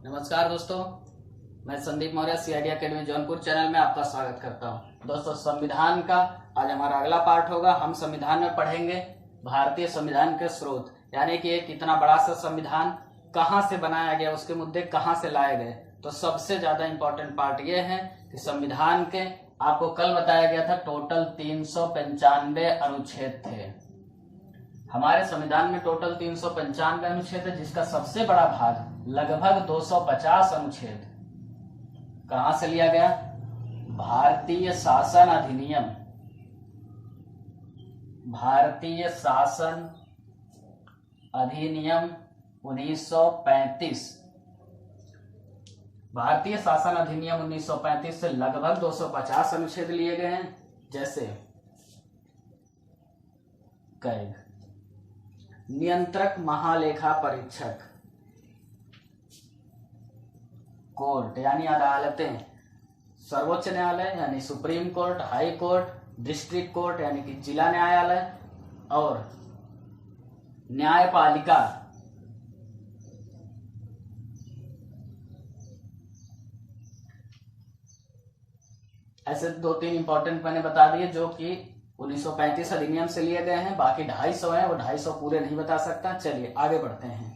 नमस्कार दोस्तों, मैं Sandeep Maurya CID academy Jaunpur channel में आपका स्वागत करता हूं। दोस्तों, संविधान का आज हमारा अगला पार्ट होगा। हम संविधान में पढ़ेंगे भारतीय संविधान के स्रोत, यानी कि एक इतना बड़ा सा संविधान कहाँ से बनाया गया, उसके मुद्दे कहाँ से लाए गए। तो सबसे ज्यादा इंपॉर्टेंट पार्ट ये है कि संविधान के आपको कल बताया गया था टोटल 395 अनुच्छेद थे। हमारे संविधान में टोटल 395 अनुच्छेद है, जिसका सबसे बड़ा भाग लगभग 250 अनुच्छेद कहां से लिया गया? भारतीय शासन अधिनियम, भारतीय शासन अधिनियम 1935। भारतीय शासन अधिनियम 1935 से लगभग 250 अनुच्छेद लिए गए हैं। जैसे कैग, नियंत्रक महालेखा परीक्षक, कोर्ट यानी अदालतें, सर्वोच्च न्यायालय यानी supreme court, high court, district court यानी कि जिला न्यायालय, और न्यायपालिका ऐसे 2-3 इंपॉर्टेंट मैंने बता दिए जो कि 1935 अधिनियम से लिए गए हैं। बाकी 250 है, वो 250 पूरे नहीं बता सकता। चलिए आगे बढ़ते हैं।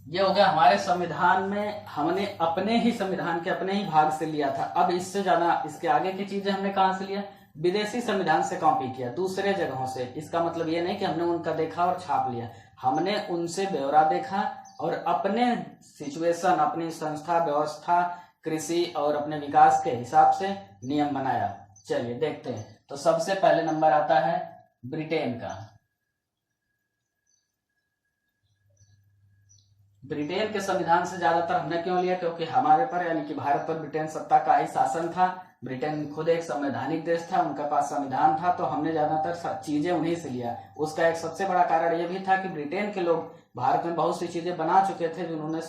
ये हो गया हमारे संविधान में, हमने अपने ही संविधान के अपने ही भाग से लिया था। अब इससे ज्यादा इसके आगे की चीजें हमने कहां से लिया? विदेशी संविधान से कॉपी किया, दूसरे जगहों से। इसका मतलब ये नहीं कि हमने उनका देखा और छाप लिया, हमने उनसे ब्यौरा देखा और अपने सिचुएशन, अपनी संस्था व्यवस्था, कृषि और अपने विकास के हिसाब से नियम बनाया। चलिए देखते हैं। तो सबसे पहले नंबर आता है ब्रिटेन का। ब्रिटेन के संविधान से ज्यादातर हमने क्यों लिया? क्योंकि हमारे पर यानी कि भारत पर ब्रिटेन सत्ता का ही शासन था। ब्रिटेन खुद एक संवैधानिक देश था, उनके पास संविधान था, तो हमने ज्यादातर चीजें उन्हीं से लिया। उसका एक सबसे बड़ा कारण यह भी था कि ब्रिटेन के लोग भारत में बहुत सी चीजें बना चुके थे जिन्होंने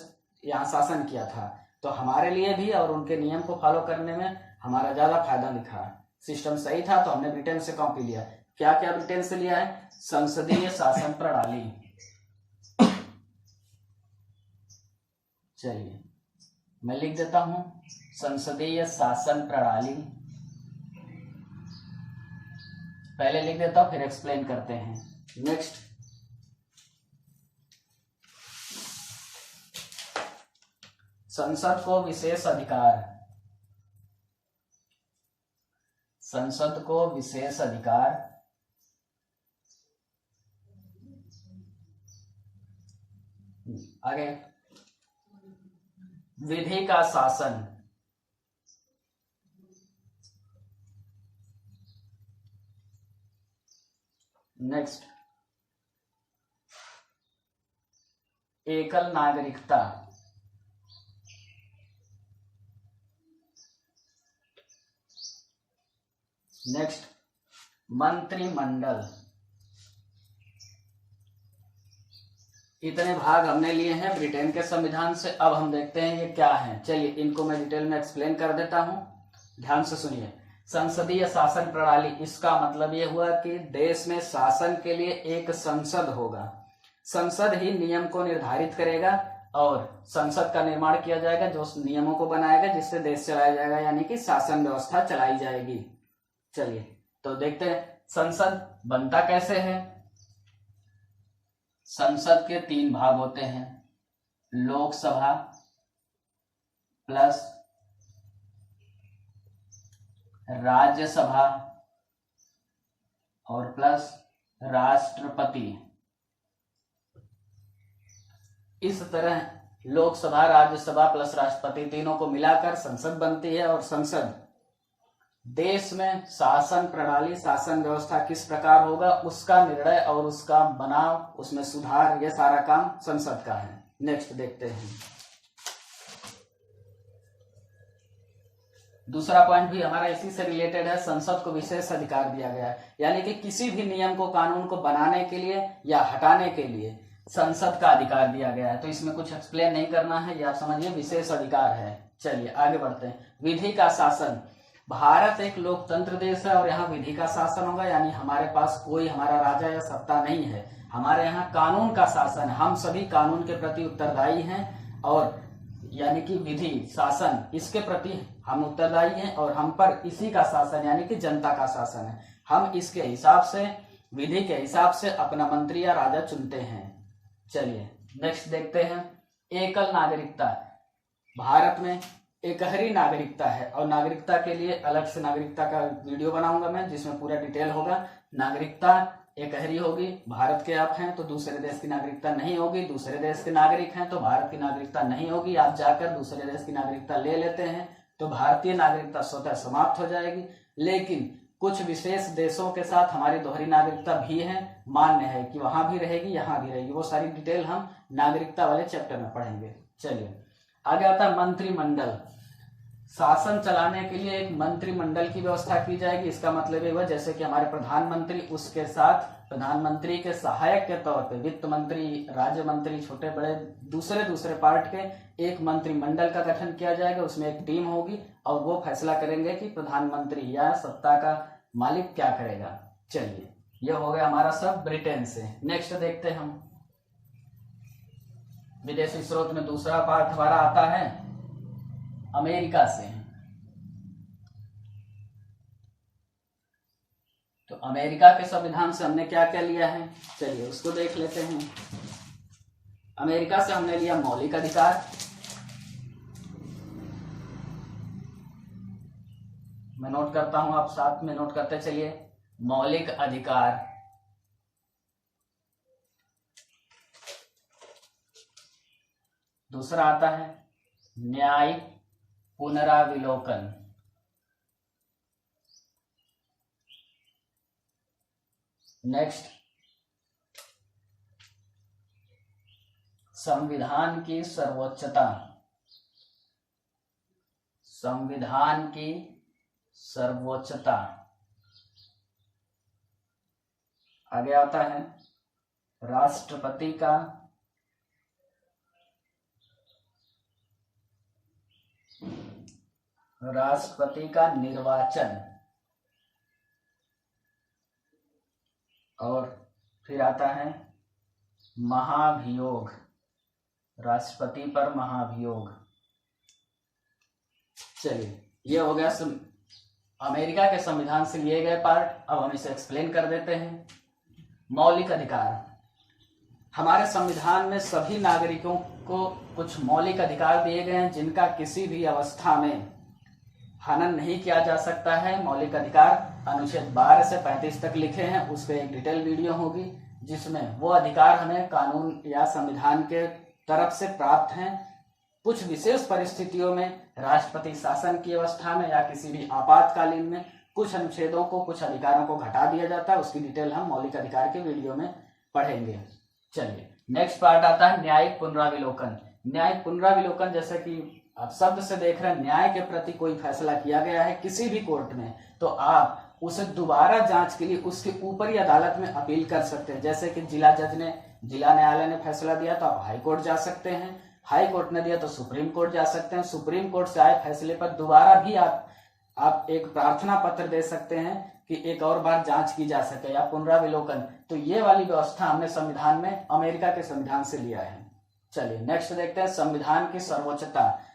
यहाँ शासन किया था, तो हमारे लिए भी और उनके नियम को फॉलो करने में हमारा ज्यादा फायदा दिखा। सिस्टम सही था तो हमने ब्रिटेन से कॉपी लिया। क्या क्या ब्रिटेन से लिया है? संसदीय शासन प्रणाली। चलिए मैं लिख देता हूं, संसदीय शासन प्रणाली। पहले लिख देता हूं, फिर एक्सप्लेन करते हैं। नेक्स्ट, संसद को विशेष अधिकार, संसद को विशेष अधिकार। आगे, विधि का शासन, नेक्स्ट, एकल नागरिकता, नेक्स्ट, मंत्रिमंडल। इतने भाग हमने लिए हैं ब्रिटेन के संविधान से। अब हम देखते हैं ये क्या है। चलिए इनको मैं डिटेल में एक्सप्लेन कर देता हूं, ध्यान से सुनिए। संसदीय शासन प्रणाली, इसका मतलब ये हुआ कि देश में शासन के लिए एक संसद होगा। संसद ही नियम को निर्धारित करेगा और संसद का निर्माण किया जाएगा, जो उस नियमों को बनाएगा जिससे देश चलाया जाएगा, यानी कि शासन व्यवस्था चलाई जाएगी। चलिए तो देखते हैं संसद बनता कैसे है। संसद के 3 भाग होते हैं, लोकसभा प्लस राज्यसभा और प्लस राष्ट्रपति। इस तरह लोकसभा, राज्यसभा प्लस राष्ट्रपति तीनों को मिलाकर संसद बनती है। और संसद देश में शासन प्रणाली, शासन व्यवस्था किस प्रकार होगा उसका निर्णय और उसका बनाव, उसमें सुधार, ये सारा काम संसद का है। नेक्स्ट देखते हैं। दूसरा पॉइंट भी हमारा इसी से रिलेटेड है। संसद को विशेष अधिकार दिया गया है, यानी कि किसी भी नियम को, कानून को बनाने के लिए या हटाने के लिए संसद का अधिकार दिया गया है। तो इसमें कुछ एक्सप्लेन नहीं करना है, ये आप समझिए विशेष अधिकार है। चलिए आगे बढ़ते हैं। विधि का शासन, भारत एक लोकतंत्र देश है और यहाँ विधि का शासन होगा, यानी हमारे पास कोई हमारा राजा या सत्ता नहीं है। हमारे यहाँ कानून का शासन है, हम सभी कानून के प्रति उत्तरदायी हैं और यानी कि विधि शासन इसके प्रति हम उत्तरदायी हैं और हम पर इसी का शासन यानी कि जनता का शासन है। हम इसके हिसाब से विधि के हिसाब से अपना मंत्री या राजा चुनते हैं। चलिए नेक्स्ट देखते हैं। एकल नागरिकता। भारत में एकहरी नागरिकता है और नागरिकता के लिए अलग से नागरिकता का वीडियो बनाऊंगा मैं, जिसमें पूरा डिटेल होगा। नागरिकता एकहरी होगी, भारत के आप हैं तो दूसरे देश की नागरिकता नहीं होगी, दूसरे देश के नागरिक हैं तो भारत की नागरिकता नहीं होगी। आप जाकर दूसरे देश की नागरिकता ले लेते हैं तो भारतीय नागरिकता स्वतः समाप्त हो जाएगी। लेकिन कुछ विशेष देशों के साथ हमारी दोहरी नागरिकता भी है, मान्य है कि वहां भी रहेगी यहाँ भी रहेगी। वो सारी डिटेल हम नागरिकता वाले चैप्टर में पढ़ेंगे। चलिए आगे आता है मंत्रिमंडल। शासन चलाने के लिए एक मंत्रिमंडल की व्यवस्था की जाएगी। इसका मतलब ये हुआ जैसे कि हमारे प्रधानमंत्री, उसके साथ प्रधानमंत्री के सहायक के तौर पे वित्त मंत्री, राज्य मंत्री, छोटे बड़े दूसरे पार्ट के एक मंत्रिमंडल का गठन किया जाएगा। उसमें एक टीम होगी और वो फैसला करेंगे कि प्रधानमंत्री या सत्ता का मालिक क्या करेगा। चलिए ये हो गया हमारा सब ब्रिटेन से। नेक्स्ट देखते हैं हम विदेशी स्रोत में दूसरा पार्ट हमारा आता है अमेरिका से। तो अमेरिका के संविधान से हमने क्या क्या लिया है, चलिए उसको देख लेते हैं। अमेरिका से हमने लिया मौलिक अधिकार, मैं नोट करता हूं, आप साथ में नोट करते चलिए। मौलिक अधिकार, दूसरा आता है न्यायिक पुनराविलोकन, नेक्स्ट संविधान की सर्वोच्चता, संविधान की सर्वोच्चता। आगे आता है राष्ट्रपति का निर्वाचन, और फिर आता है महाभियोग, राष्ट्रपति पर महाभियोग। चलिए ये हो गया अमेरिका के संविधान से लिए गए पार्ट। अब हम इसे एक्सप्लेन कर देते हैं। मौलिक अधिकार, हमारे संविधान में सभी नागरिकों को कुछ मौलिक अधिकार दिए गए हैं जिनका किसी भी अवस्था में हनन नहीं किया जा सकता है। मौलिक अधिकार अनुच्छेद 12 से 35 तक लिखे हैं, उस पर एक डिटेल वीडियो होगी जिसमें वो अधिकार हमें कानून या संविधान के तरफ से प्राप्त हैं। कुछ विशेष परिस्थितियों में राष्ट्रपति शासन की अवस्था में या किसी भी आपातकालीन में कुछ अनुच्छेदों को, कुछ अधिकारों को घटा दिया जाता है। उसकी डिटेल हम मौलिक अधिकार के वीडियो में पढ़ेंगे। चलिए नेक्स्ट पार्ट आता है न्यायिक पुनराविलोकन। न्यायिक पुनराविलोकन जैसे कि आप शब्द से देख रहे हैं, न्याय के प्रति कोई फैसला किया गया है किसी भी कोर्ट में तो आप उसे दोबारा जांच के लिए उसके ऊपरी अदालत में अपील कर सकते हैं। जैसे कि जिला न्यायालय ने फैसला दिया तो आप हाई कोर्ट जा सकते हैं, हाई कोर्ट ने दिया तो सुप्रीम कोर्ट जा सकते हैं। सुप्रीम कोर्ट से आए फैसले पर दोबारा भी आप एक प्रार्थना पत्र दे सकते हैं कि एक और बार जांच की जा सके या पुनराविलोकन। तो ये वाली व्यवस्था हमने संविधान में अमेरिका के संविधान से लिया है। चलिए नेक्स्ट देखते हैं संविधान की सर्वोच्चता।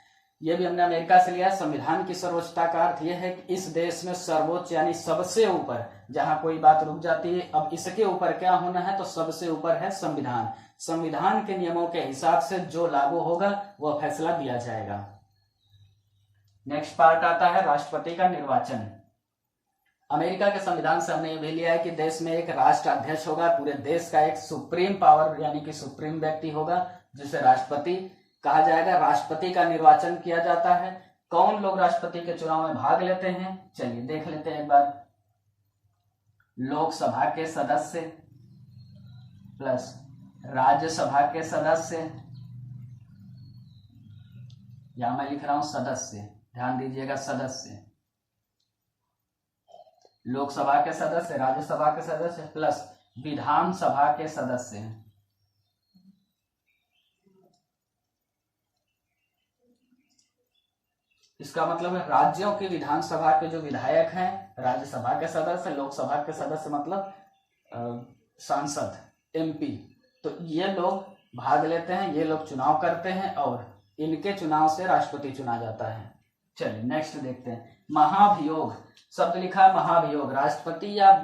ये भी हमने अमेरिका से लिया है। संविधान की सर्वोच्चता का अर्थ यह है कि इस देश में सर्वोच्च यानी सबसे ऊपर, जहां कोई बात रुक जाती है अब इसके ऊपर क्या होना है तो सबसे ऊपर है संविधान। संविधान के नियमों के हिसाब से जो लागू होगा वह फैसला दिया जाएगा। नेक्स्ट पार्ट आता है राष्ट्रपति का निर्वाचन। अमेरिका के संविधान से हमने ये भी लिया है कि देश में एक राष्ट्राध्यक्ष होगा, पूरे देश का एक सुप्रीम पावर यानी कि सुप्रीम व्यक्ति होगा जिसे राष्ट्रपति कहा जाएगा। राष्ट्रपति का निर्वाचन किया जाता है। कौन लोग राष्ट्रपति के चुनाव में भाग लेते हैं, चलिए देख लेते हैं एक बार। लोकसभा के सदस्य प्लस राज्यसभा के सदस्य, यहां मैं लिख रहा हूं सदस्य, ध्यान दीजिएगा सदस्य, लोकसभा के सदस्य, राज्यसभा के सदस्य प्लस विधानसभा के सदस्य। इसका मतलब है राज्यों की विधानसभा के जो विधायक हैं, राज्यसभा के सदस्य, लोकसभा के सदस्य मतलब सांसद, एमपी, तो ये लोग भाग लेते हैं, ये लोग चुनाव करते हैं और इनके चुनाव से राष्ट्रपति चुना जाता है। चलिए नेक्स्ट देखते हैं। महाभियोग शब्द लिखा है, महाभियोग राष्ट्रपति या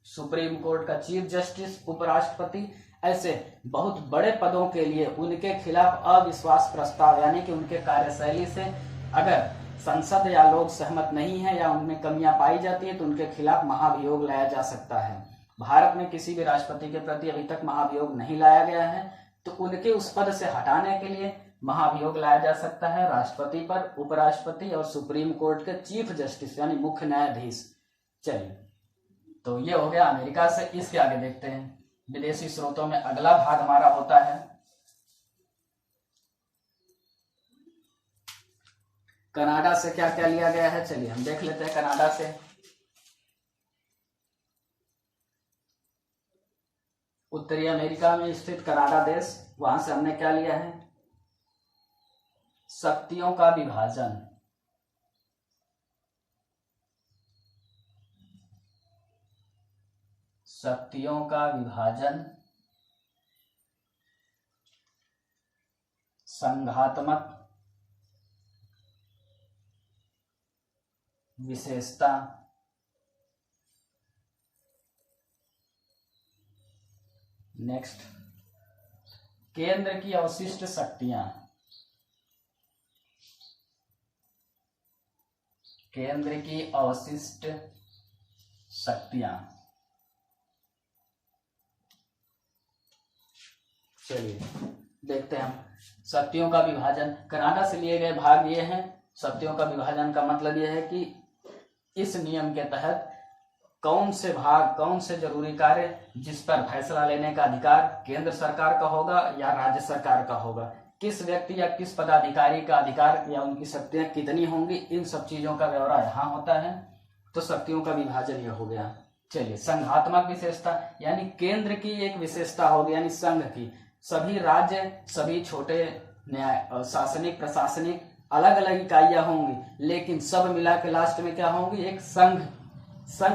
सुप्रीम कोर्ट का चीफ जस्टिस, उपराष्ट्रपति, ऐसे बहुत बड़े पदों के लिए उनके खिलाफ अविश्वास प्रस्ताव यानी कि उनके कार्यशैली से अगर संसद या लोग सहमत नहीं है या उनमें कमियां पाई जाती है तो उनके खिलाफ महाभियोग लाया जा सकता है। भारत में किसी भी राष्ट्रपति के प्रति अभी तक महाभियोग नहीं लाया गया है, तो उनके उस पद से हटाने के लिए महाभियोग लाया जा सकता है राष्ट्रपति पर, उपराष्ट्रपति और सुप्रीम कोर्ट के चीफ जस्टिस यानी मुख्य न्यायाधीश। चलिए, तो ये हो गया अमेरिका से। इसके आगे देखते हैं विदेशी स्रोतों में अगला भाग हमारा होता है कनाडा से क्या क्या लिया गया है। चलिए हम देख लेते हैं कनाडा से। उत्तरी अमेरिका में स्थित कनाडा देश, वहां से हमने क्या लिया है, शक्तियों का विभाजन। शक्तियों का विभाजन, संघात्मक विशेषता, नेक्स्ट केंद्र की अवशिष्ट शक्तियां, केंद्र की अवशिष्ट शक्तियां। चलिए देखते हैं हम शक्तियों का विभाजन। कनाडा से लिए गए भाग ये हैं। शक्तियों का विभाजन का मतलब यह है कि इस नियम के तहत कौन से भाग, कौन से जरूरी कार्य जिस पर फैसला लेने का अधिकार केंद्र सरकार का होगा या राज्य सरकार का होगा, किस व्यक्ति या किस पदाधिकारी का अधिकार या उनकी शक्तियां कितनी होंगी, इन सब चीजों का ब्यौरा यहाँ होता है। तो शक्तियों का विभाजन यह हो गया। चलिए, संघात्मक विशेषता यानी केंद्र की एक विशेषता होगी, यानी संघ की। सभी राज्य, सभी छोटे न्याय शासनिक प्रशासनिक अलग अलग इकाइयां होंगी, लेकिन सब मिला के लास्ट में क्या होंगी, एक संघ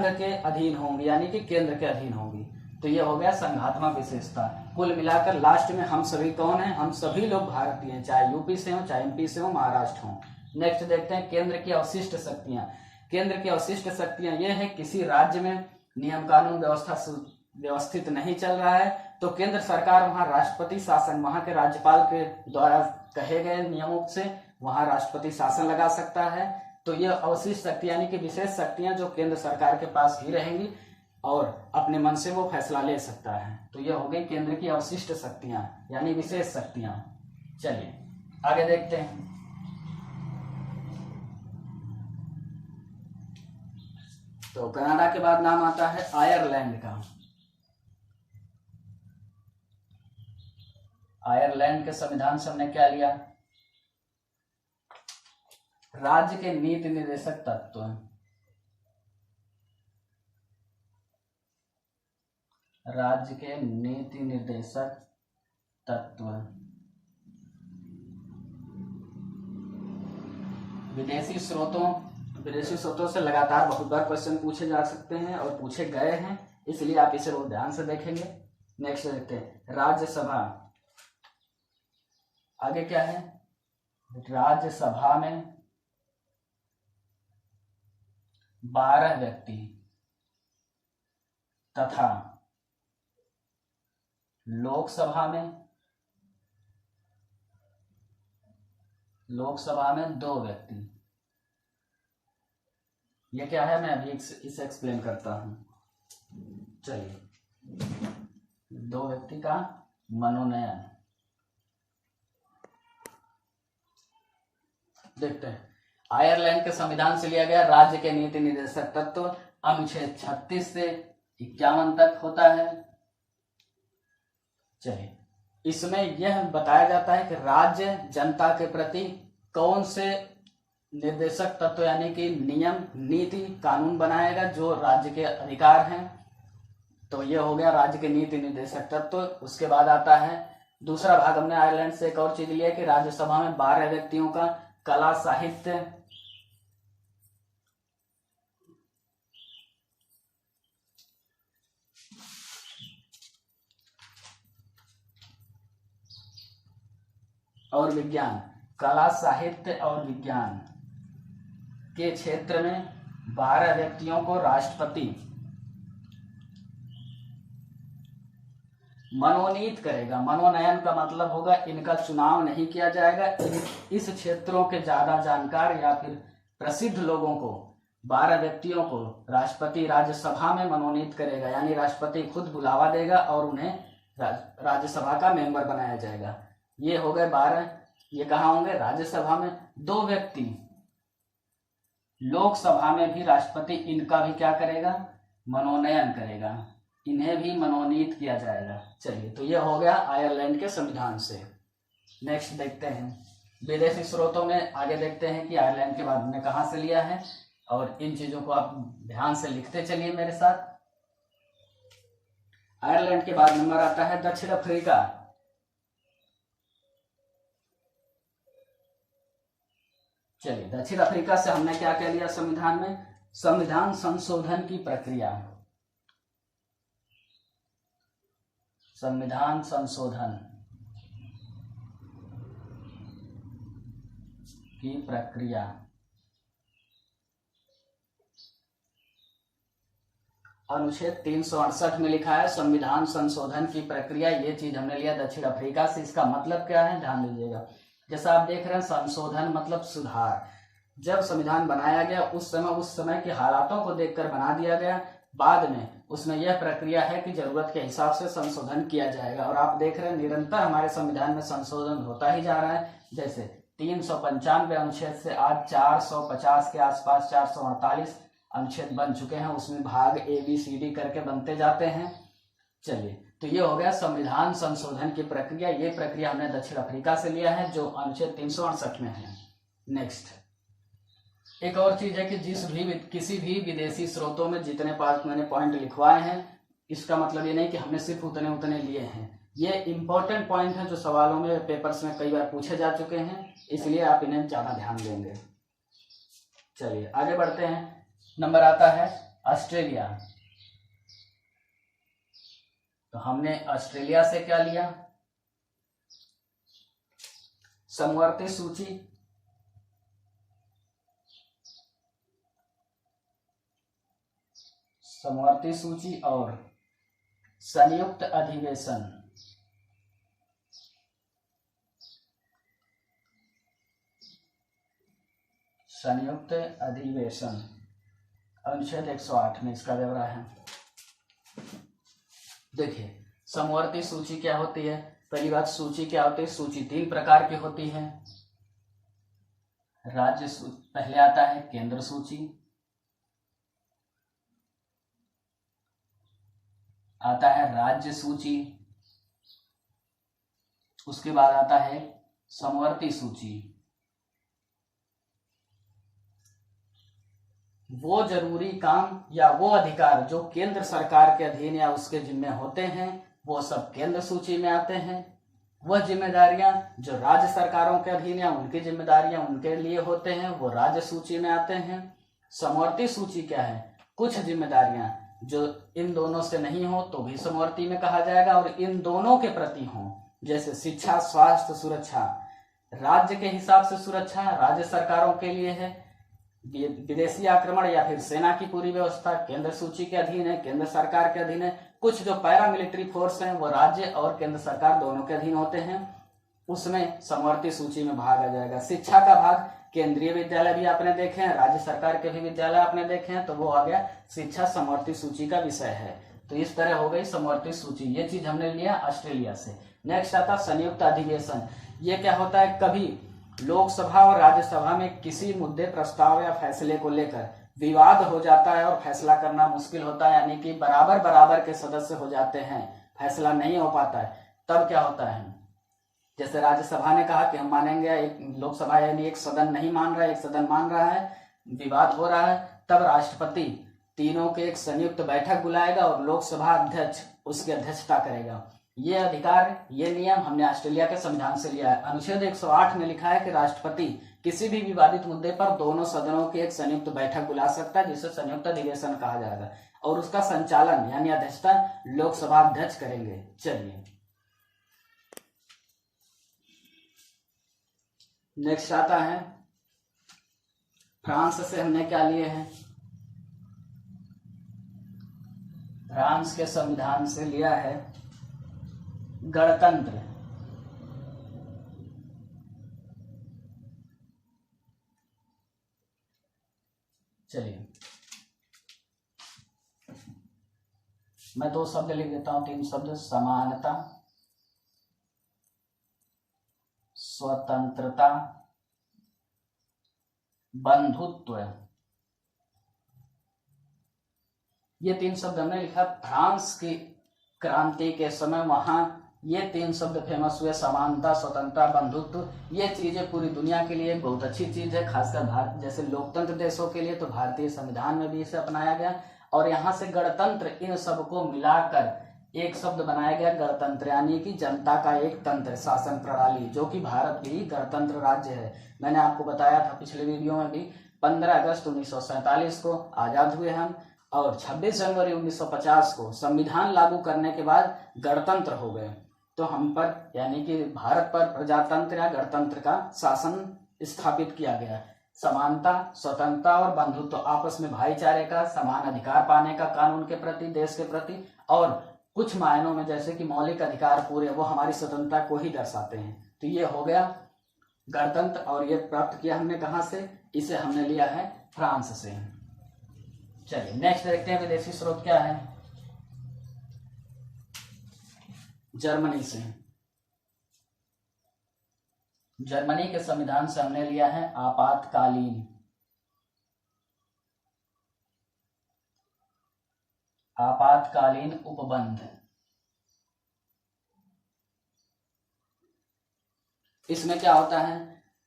के अधीन होंगी, यानी कि केंद्र के अधीन होंगी। तो ये हो गया संघात्मक विशेषता। कुल मिलाकर लास्ट में हम सभी कौन हैं, हम सभी लोग भारतीय हैं, चाहे यूपी से हो, चाहे एमपी से हो, महाराष्ट्र हो। नेक्स्ट देखते हैं केंद्र की अवशिष्ट शक्तियां। केंद्र की अवशिष्ट शक्तियां ये है, किसी राज्य में नियम कानून व्यवस्था व्यवस्थित नहीं चल रहा है तो केंद्र सरकार वहां राष्ट्रपति शासन, वहां के राज्यपाल के द्वारा कहे गए नियमों से वहां राष्ट्रपति शासन लगा सकता है। तो ये अवशिष्ट शक्ति यानी कि विशेष शक्तियां जो केंद्र सरकार के पास ही रहेंगी और अपने मन से वो फैसला ले सकता है। तो ये हो गई केंद्र की अवशिष्ट शक्तियां यानी विशेष शक्तियां। चलिए आगे देखते हैं। तो कनाडा के बाद नाम आता है आयरलैंड का। आयरलैंड के संविधान से हमने क्या लिया, राज्य के नीति निर्देशक तत्व। राज्य के नीति निर्देशक तत्व। विदेशी स्रोतों से लगातार बहुत बार क्वेश्चन पूछे जा सकते हैं और पूछे गए हैं, इसलिए आप इसे बहुत ध्यान से देखेंगे। नेक्स्ट देखते हैं राज्यसभा। आगे क्या है, राज्यसभा में 12 व्यक्ति तथा लोकसभा में 2 व्यक्ति। ये क्या है, मैं अभी इसे एक्सप्लेन करता हूं। चलिए, 2 व्यक्ति का मनोनयन देखते हैं। आयरलैंड के संविधान से लिया गया राज्य के नीति निर्देशक तत्व अनुच्छेद 36 से 51 तक होता है। चलिए, इसमें यह बताया जाता है कि राज्य जनता के प्रति कौन से निर्देशक तत्व यानी कि नियम, नीति, कानून बनाएगा जो राज्य के अधिकार हैं। तो यह हो गया राज्य के नीति निर्देशक तत्व। उसके बाद आता है दूसरा भाग। हमने आयरलैंड से एक और चीज लिया कि राज्यसभा में 12 व्यक्तियों का कला, साहित्य, और विज्ञान, कला, साहित्य और विज्ञान के क्षेत्र में 12 व्यक्तियों को राष्ट्रपति मनोनीत करेगा। मनोनयन का मतलब होगा इनका चुनाव नहीं किया जाएगा, इस क्षेत्रों के ज्यादा जानकार या फिर प्रसिद्ध लोगों को 12 व्यक्तियों को राष्ट्रपति राज्यसभा में मनोनीत करेगा, यानी राष्ट्रपति खुद बुलावा देगा और उन्हें राज्यसभा का मेंबर बनाया जाएगा। ये हो गए 12। ये कहाँ होंगे? राज्यसभा में। 2 व्यक्ति लोकसभा में भी राष्ट्रपति इनका भी क्या करेगा? मनोनयन करेगा, इन्हें भी मनोनीत किया जाएगा। चलिए, तो ये हो गया आयरलैंड के संविधान से। नेक्स्ट देखते हैं विदेशी स्रोतों में। आगे देखते हैं कि आयरलैंड के बाद हमने कहाँ से लिया है, और इन चीजों को आप ध्यान से लिखते चलिए मेरे साथ। आयरलैंड के बाद नंबर आता है दक्षिण अफ्रीका। चलिए, दक्षिण अफ्रीका से हमने क्या क्या लिया संविधान में? संविधान संशोधन की प्रक्रिया, संविधान संशोधन की प्रक्रिया। अनुच्छेद 368 में लिखा है संविधान संशोधन की प्रक्रिया। ये चीज हमने लिया दक्षिण अफ्रीका से। इसका मतलब क्या है, ध्यान दीजिएगा। जैसा आप देख रहे हैं, संशोधन मतलब सुधार। जब संविधान बनाया गया उस समय के हालातों को देखकर बना दिया गया। बाद में उसमें यह प्रक्रिया है कि जरूरत के हिसाब से संशोधन किया जाएगा। और आप देख रहे हैं निरंतर हमारे संविधान में संशोधन होता ही जा रहा है। जैसे 395 अनुच्छेद से आज 450 के आसपास 448 अनुच्छेद बन चुके हैं। उसमें भाग ABCD करके बनते जाते हैं। चलिए, तो ये हो गया संविधान संशोधन की प्रक्रिया। ये प्रक्रिया हमने दक्षिण अफ्रीका से लिया है, जो अनुच्छेद 368 में है। नेक्स्ट, एक और चीज है कि किसी भी विदेशी स्रोतों में जितने पास मैंने पॉइंट लिखवाए हैं, इसका मतलब ये नहीं कि हमने सिर्फ उतने लिए हैं। ये इंपॉर्टेंट पॉइंट है जो सवालों में, पेपर्स में कई बार पूछे जा चुके हैं, इसलिए आप इन्हें ज्यादा ध्यान देंगे। चलिए आगे बढ़ते हैं। नंबर आता है ऑस्ट्रेलिया। तो हमने ऑस्ट्रेलिया से क्या लिया? समवर्ती सूची, समवर्ती सूची और संयुक्त अधिवेशन। संयुक्त अधिवेशन अनुच्छेद 108 में इसका ब्यौरा है। देखिए, समवर्ती सूची क्या होती है? पहली बात, सूची क्या होती है? सूची 3 प्रकार की होती है। राज्य सूची, पहले आता है केंद्र सूची, आता है राज्य सूची, उसके बाद आता है समवर्ती सूची। वो जरूरी काम या वो अधिकार जो केंद्र सरकार के अधीन या उसके जिम्मे होते हैं, वो सब केंद्र सूची में आते हैं। वह जिम्मेदारियां जो राज्य सरकारों के अधीन या उनकी जिम्मेदारियां उनके लिए होते हैं, वो राज्य सूची में आते हैं। समवर्ती सूची क्या है? कुछ जिम्मेदारियां जो इन दोनों से नहीं हो तो भी समवर्ती में कहा जाएगा, और इन दोनों के प्रति हो, जैसे शिक्षा, स्वास्थ्य, सुरक्षा। राज्य के हिसाब से सुरक्षा राज्य सरकारों के लिए है। विदेशी आक्रमण या फिर सेना की पूरी व्यवस्था केंद्र सूची के अधीन है, केंद्र सरकार के अधीन है। कुछ जो पैरामिलिट्री फोर्स हैं वो राज्य और केंद्र सरकार दोनों के अधीन होते हैं, उसमें समवर्ती सूची में भाग आ जाएगा। शिक्षा का भाग, केंद्रीय विद्यालय भी आपने देखे हैं, राज्य सरकार के भी विद्यालय आपने देखे हैं, तो वो आ गया शिक्षा समवर्ती सूची का विषय है। तो इस तरह हो गई समवर्ती सूची। ये चीज हमने लिया ऑस्ट्रेलिया से। नेक्स्ट आता संयुक्त अधिवेशन। ये क्या होता है? कभी लोकसभा और राज्यसभा में किसी मुद्दे, प्रस्ताव या फैसले को लेकर विवाद हो जाता है और फैसला करना मुश्किल होता है, यानी कि बराबर बराबर के सदस्य हो जाते हैं, फैसला नहीं हो पाता है। तब क्या होता है? जैसे राज्यसभा ने कहा कि हम मानेंगे, एक लोकसभा यानी एक सदन नहीं मान रहा है, एक सदन मान रहा है, विवाद हो रहा है, तब राष्ट्रपति तीनों के एक संयुक्त बैठक बुलाएगा और लोकसभा अध्यक्ष उसकी अध्यक्षता करेगा। ये अधिकार, ये नियम हमने ऑस्ट्रेलिया के संविधान से लिया है। अनुच्छेद 108 में लिखा है कि राष्ट्रपति किसी भी विवादित मुद्दे पर दोनों सदनों की एक संयुक्त बैठक बुला सकता है, जिसे संयुक्त अधिवेशन कहा जाएगा, और उसका संचालन यानी अध्यक्षता लोकसभा अध्यक्ष करेंगे। चलिए नेक्स्ट आता है फ्रांस से हमने क्या लिए हैं, फ्रांस के संविधान से लिया है गणतंत्र। चलिए मैं 2 शब्द लिख देता हूं, 3 शब्द, समानता, स्वतंत्रता, बंधुत्व। ये 3 शब्द हमने लिखा। फ्रांस की क्रांति के समय वहां ये 3 शब्द फेमस हुए, समानता, स्वतंत्रता, बंधुत्व। ये चीजें पूरी दुनिया के लिए बहुत अच्छी चीज है, खासकर भारत जैसे लोकतंत्र देशों के लिए। तो भारतीय संविधान में भी इसे अपनाया गया और यहाँ से गणतंत्र, इन सबको मिलाकर एक शब्द बनाया गया, गणतंत्र, यानी कि जनता का एक तंत्र, शासन प्रणाली, जो कि भारत भी गणतंत्र राज्य है। मैंने आपको बताया था पिछले वीडियो में भी, 15 अगस्त 1947 को आजाद हुए हम और 26 जनवरी 1950 को संविधान लागू करने के बाद गणतंत्र हो गए। तो हम पर यानी कि भारत पर प्रजातंत्र या गणतंत्र का शासन स्थापित किया गया। समानता, स्वतंत्रता और बंधुत्व, आपस में भाईचारे का, समान अधिकार पाने का कानून के प्रति, देश के प्रति, और कुछ मायनों में जैसे कि मौलिक अधिकार पूरे, वो हमारी स्वतंत्रता को ही दर्शाते हैं। तो ये हो गया गणतंत्र और ये प्राप्त किया हमने कहाँ से, इसे हमने लिया है फ्रांस से। चलिए नेक्स्ट देखते हैं विदेशी स्रोत क्या है, जर्मनी से। जर्मनी के संविधान से हमने लिया है आपातकालीन उपबंध। इसमें क्या होता है,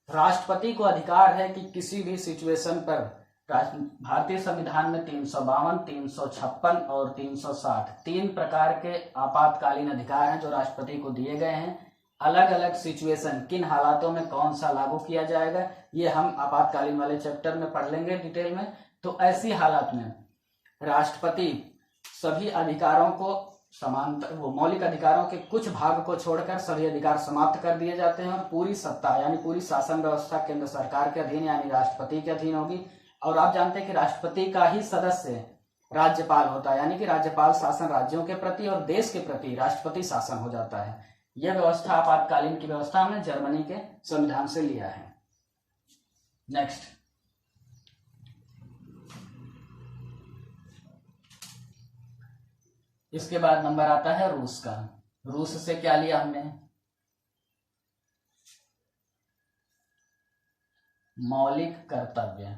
राष्ट्रपति को अधिकार है कि किसी भी सिचुएशन पर, भारतीय संविधान में 352, 356 और 360 3 प्रकार के आपातकालीन अधिकार हैं जो राष्ट्रपति को दिए गए हैं। अलग अलग सिचुएशन, किन हालातों में कौन सा लागू किया जाएगा, ये हम आपातकालीन वाले चैप्टर में पढ़ लेंगे डिटेल में। तो ऐसी हालात में राष्ट्रपति सभी अधिकारों को समानता, वो मौलिक अधिकारों के कुछ भाग को छोड़कर सभी अधिकार समाप्त कर दिए जाते हैं और पूरी सत्ता यानी पूरी शासन व्यवस्था केंद्र सरकार के अधीन यानी राष्ट्रपति के अधीन होगी। और आप जानते हैं कि राष्ट्रपति का ही सदस्य राज्यपाल होता है, यानी कि राज्यपाल शासन राज्यों के प्रति और देश के प्रति राष्ट्रपति शासन हो जाता है। यह व्यवस्था आपातकालीन की व्यवस्था हमने जर्मनी के संविधान से लिया है। नेक्स्ट, इसके बाद नंबर आता है रूस का। रूस से क्या लिया हमने, मौलिक कर्तव्य।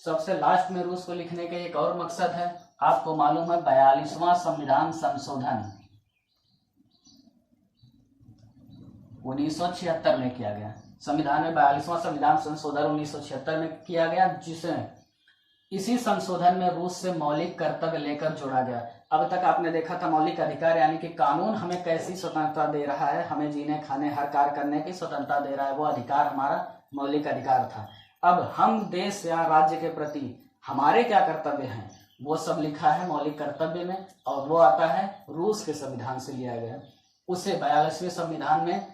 सबसे लास्ट में रूस को लिखने का एक और मकसद है, आपको मालूम है 42वां संविधान संशोधन 1976 में किया गया। संविधान में 42वां संविधान संशोधन 1976 में किया गया, जिसे इसी संशोधन में रूस से मौलिक कर्तव्य लेकर जोड़ा गया। अब तक आपने देखा था मौलिक अधिकार यानी कि कानून हमें कैसी स्वतंत्रता दे रहा है, हमें जीने खाने हर कार्य करने की स्वतंत्रता दे रहा है, वो अधिकार हमारा मौलिक अधिकार था। अब हम देश या राज्य के प्रति हमारे क्या कर्तव्य हैं वो सब लिखा है मौलिक कर्तव्य में, और वो आता है रूस के संविधान से लिया गया। उसे 42वें संविधान में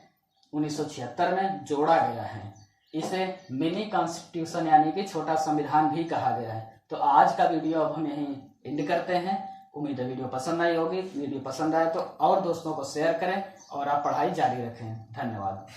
1976 में जोड़ा गया है। इसे मिनी कॉन्स्टिट्यूशन यानी कि छोटा संविधान भी कहा गया है। तो आज का वीडियो अब हम यहीं एंड करते हैं। उम्मीद है वीडियो पसंद आई होगी। वीडियो पसंद आए तो और दोस्तों को शेयर करें और आप पढ़ाई जारी रखें। धन्यवाद।